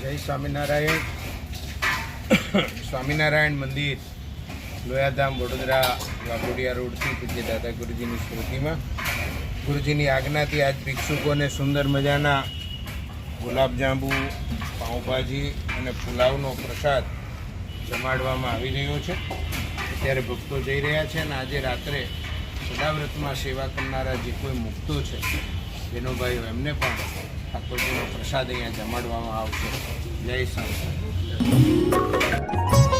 જય સ્વામિનારાયણ. સ્વામિનારાયણ મંદિર લોયાધામ વડોદરા વાઘોડિયા રોડથી પૂજ્ય દાદા ગુરુજીની સ્મૃતિમાં ગુરુજીની આજ્ઞાથી આજ ભિક્ષુકોને સુંદર મજાના ગુલાબજાંબુ, પાઉંભાજી અને પુલાવનો પ્રસાદ જમાડવામાં આવી રહ્યો છે. અત્યારે ભક્તો જઈ રહ્યા છે અને આજે રાત્રે સદાવ્રતમાં સેવા કરનારા જે કોઈ મુક્તો છે બહેનોભાઈઓ એમને પણ ઠાકોરજીનો પ્રસાદ અહીંયા જમાડવામાં આવશે. જય સ્વામિનારાયણ.